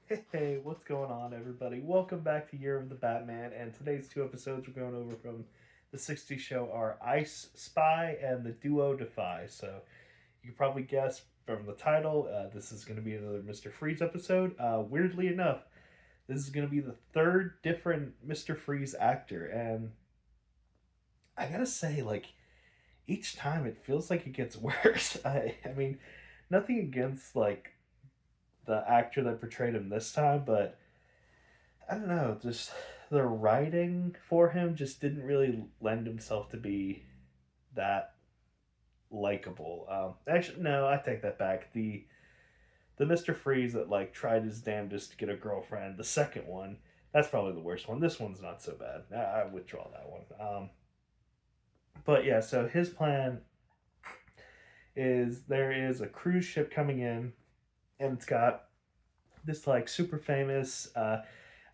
Hey, what's going on, everybody? Welcome back to Year of the Batman, and today's two episodes we're going over from the '60s show are Ice Spy and the duo Defy. So you can probably guess from the title, this is going to be another Mr. Freeze episode. Weirdly enough, this is going to be the third different Mr. Freeze actor, and I gotta say, like, each time it feels like it gets worse. I mean, nothing against, like, the actor that portrayed him this time, but I don't know, just the writing for him just didn't really lend himself to be that likable. Actually, no, I take that back. The Mister Freeze that like tried his damnedest to get a girlfriend. The second one, that's probably the worst one. This one's not so bad. I withdraw that one. But yeah, so his plan is there is a cruise ship coming in, and it's got this like super famous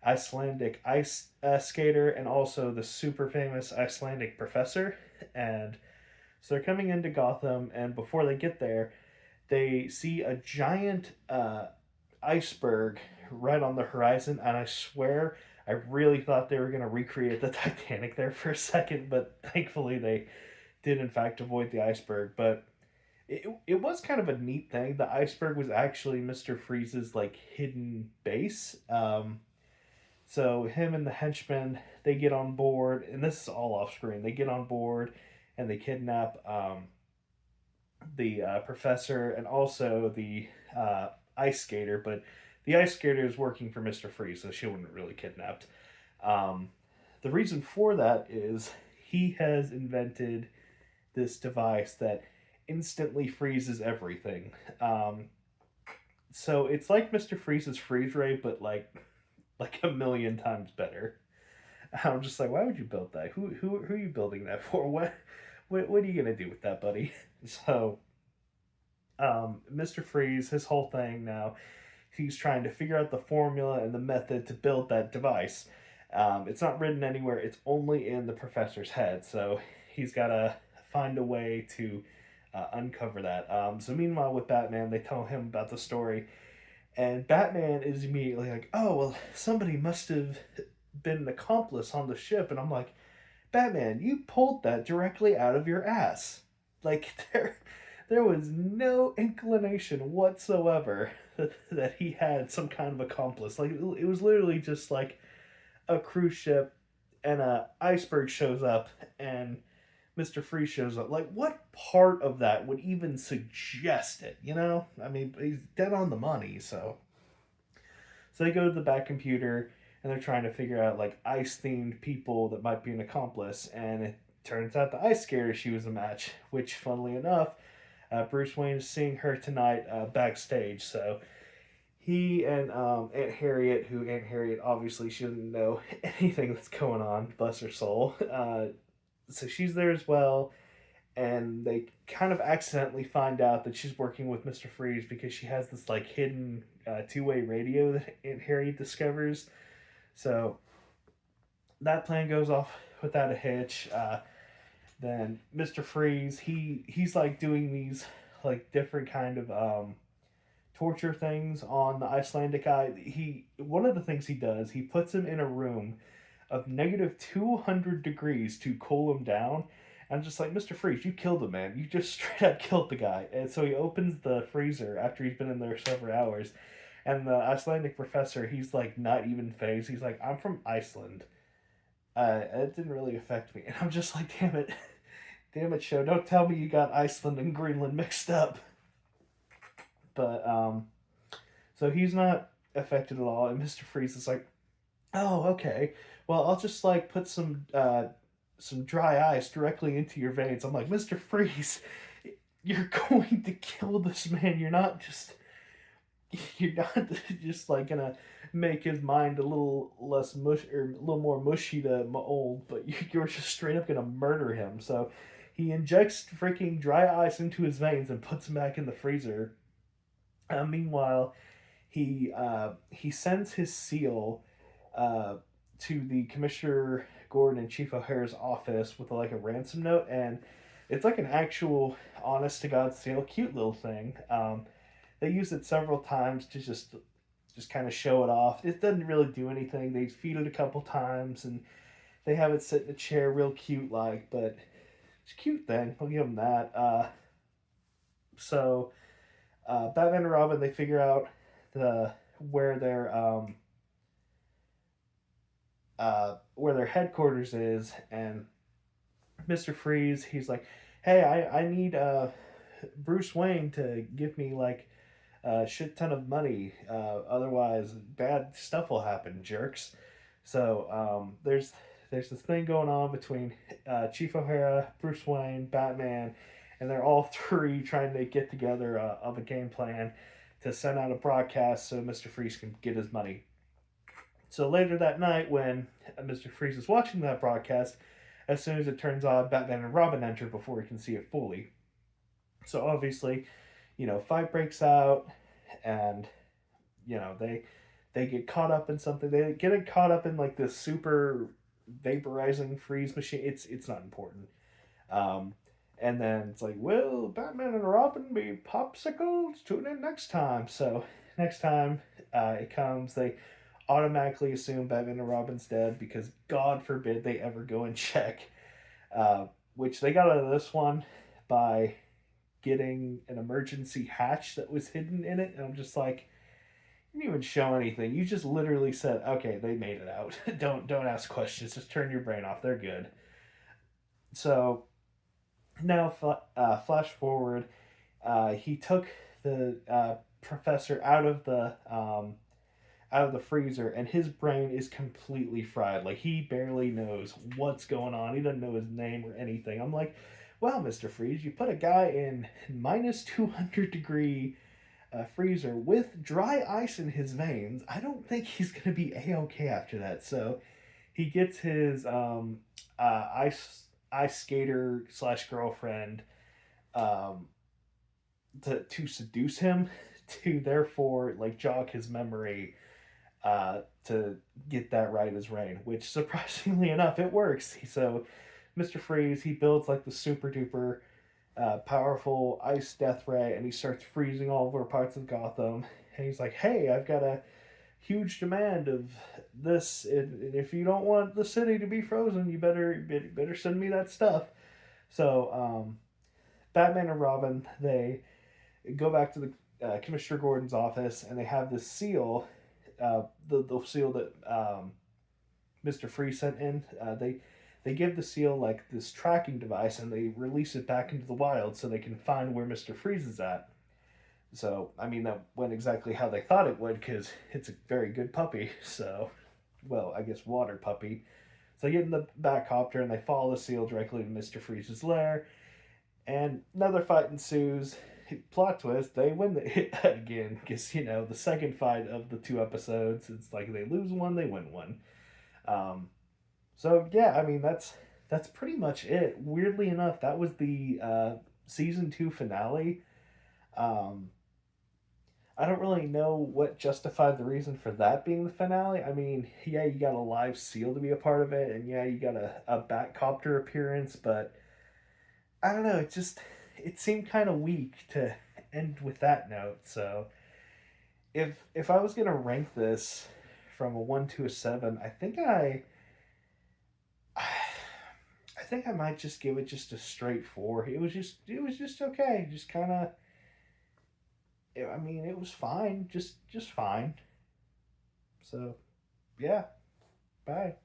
Icelandic ice skater and also the super famous Icelandic professor. And so they're coming into Gotham, and before they get there, they see a giant iceberg right on the horizon. And I swear, I really thought they were going to recreate the Titanic there for a second, but thankfully they did, in fact, avoid the iceberg. But it was kind of a neat thing. The iceberg was actually Mr. Freeze's like hidden base. So him and the henchmen they get on board, and this is all off screen. They get on board and they kidnap the professor and also the ice skater. But the ice skater is working for Mister Freeze, so she wasn't really kidnapped. Um, the reason for that is he has invented this device that instantly freezes everything. So it's like Mister Freeze's freeze ray, but like a million times better. I'm just like, why would you build that? Who are you building that for? What are you gonna do with that, buddy? So, Mr. Freeze, his whole thing now, he's trying to figure out the formula and the method to build that device. It's not written anywhere; it's only in the professor's head. So he's got to find a way to uncover that. So meanwhile, with Batman, they tell him about the story, and Batman is immediately like, "Oh well, somebody must have been an accomplice on the ship," and I'm like, "Batman, you pulled that directly out of your ass. Like there was no inclination whatsoever that he had some kind of accomplice. Like it was literally just like a cruise ship and a iceberg shows up and Mr. Freeze shows up. Like, what part of that would even suggest it? You know, I mean, he's dead on the money. So they go to the back computer and they're trying to figure out like ice themed people that might be an accomplice. And it turns out the ice skater she was a match, which, funnily enough, Bruce Wayne is seeing her tonight backstage. So he and Aunt Harriet, who Aunt Harriet obviously shouldn't know anything that's going on, bless her soul. So she's there as well, and they kind of accidentally find out that she's working with Mister Freeze because she has this like hidden two-way radio that Aunt Harriet discovers. So that plan goes off without a hitch. Then Mister Freeze, he's like doing these like different kind of torture things on the Icelandic guy. He one of the things he does, he puts him in a room of negative 200 degrees to cool him down. I'm just like, Mr. Freeze, you killed the man. You just straight up killed the guy. And so he opens the freezer after he's been in there several hours. And the Icelandic professor, he's like not even phased. He's like, I'm from Iceland. It didn't really affect me. And I'm just like, damn it. Damn it, show. Don't tell me you got Iceland and Greenland mixed up. But, so he's not affected at all. And Mr. Freeze is like, oh, okay. Well, I'll just like put some dry ice directly into your veins. I'm like, Mr. Freeze, you're going to kill this man. You're not just like gonna make his mind a little less mush or a little more mushy to old, but you're just straight up gonna murder him. So he injects freaking dry ice into his veins and puts him back in the freezer. Meanwhile, he sends his seal uh, to the Commissioner Gordon and Chief O'Hara's office with like a ransom note, and it's like an actual honest to God seal, cute little thing. They use it several times to just just kind of show it off. It doesn't really do anything. They feed it a couple times and they have it sit in a chair real cute like, but it's a cute thing. I'll give them that. So Batman and Robin, they figure out the where their headquarters is, and Mr. Freeze, he's like, "Hey, I need Bruce Wayne to give me like a shit ton of money. Otherwise, bad stuff will happen, jerks." So there's this thing going on between Chief O'Hara, Bruce Wayne, Batman, and they're all three trying to get together of a game plan to send out a broadcast so Mister Freeze can get his money. So later that night, when Mister Freeze is watching that broadcast, as soon as it turns on, Batman and Robin enter before he can see it fully. So obviously, fight breaks out, and they get caught up in something. They get caught up in like this super vaporizing freeze machine. It's not important. Um, and then it's like, will Batman and Robin be popsicles? Tune in next time. So next time it comes, they automatically assume Batman and Robin's dead because God forbid they ever go and check. Which they got out of this one by getting an emergency hatch that was hidden in it. And I'm just like, you didn't even show anything. You just literally said, okay, they made it out. Don't ask questions. Just turn your brain off. They're good. So now, flash forward. He took the professor out of the freezer, and his brain is completely fried. Like, he barely knows what's going on. He doesn't know his name or anything. I'm like, well, Mr. Freeze, you put a guy in minus 200 degree freezer with dry ice in his veins. I don't think he's going to be A-okay after that. So he gets his ice skater slash girlfriend um, to seduce him, to therefore like jog his memory to get that right as rain, which surprisingly enough, it works. So Mr. Freeze, he builds like the super duper powerful ice death ray, and he starts freezing all over parts of Gotham. And he's like, hey, I've got a huge demand of this, and if you don't want the city to be frozen, you better send me that stuff. So Batman and Robin, they go back to the Commissioner Gordon's office, and they have this seal, the seal that Mr. Freeze sent in. They give the seal like this tracking device, and they release it back into the wild so they can find where Mr. Freeze is at. So, I mean, that went exactly how they thought it would because it's a very good puppy. So, well, I guess water puppy. So they get in the back copter and they follow the seal directly to Mr. Freeze's lair. And another fight ensues. Plot twist, they win again because, the second fight of the 2 episodes, it's like they lose one, they win one. So, yeah, I mean, that's pretty much it. Weirdly enough, that was the season 2 finale. I don't really know what justified the reason for that being the finale. I mean, yeah, you got a live seal to be a part of it, and yeah, you got a Batcopter appearance, but I don't know, it seemed kind of weak to end with that note. So if I was gonna rank this from a 1 to a 7, I think I might just give it just a straight 4. It was just okay. Just kind of, I mean, it was fine, just fine. So, yeah, bye.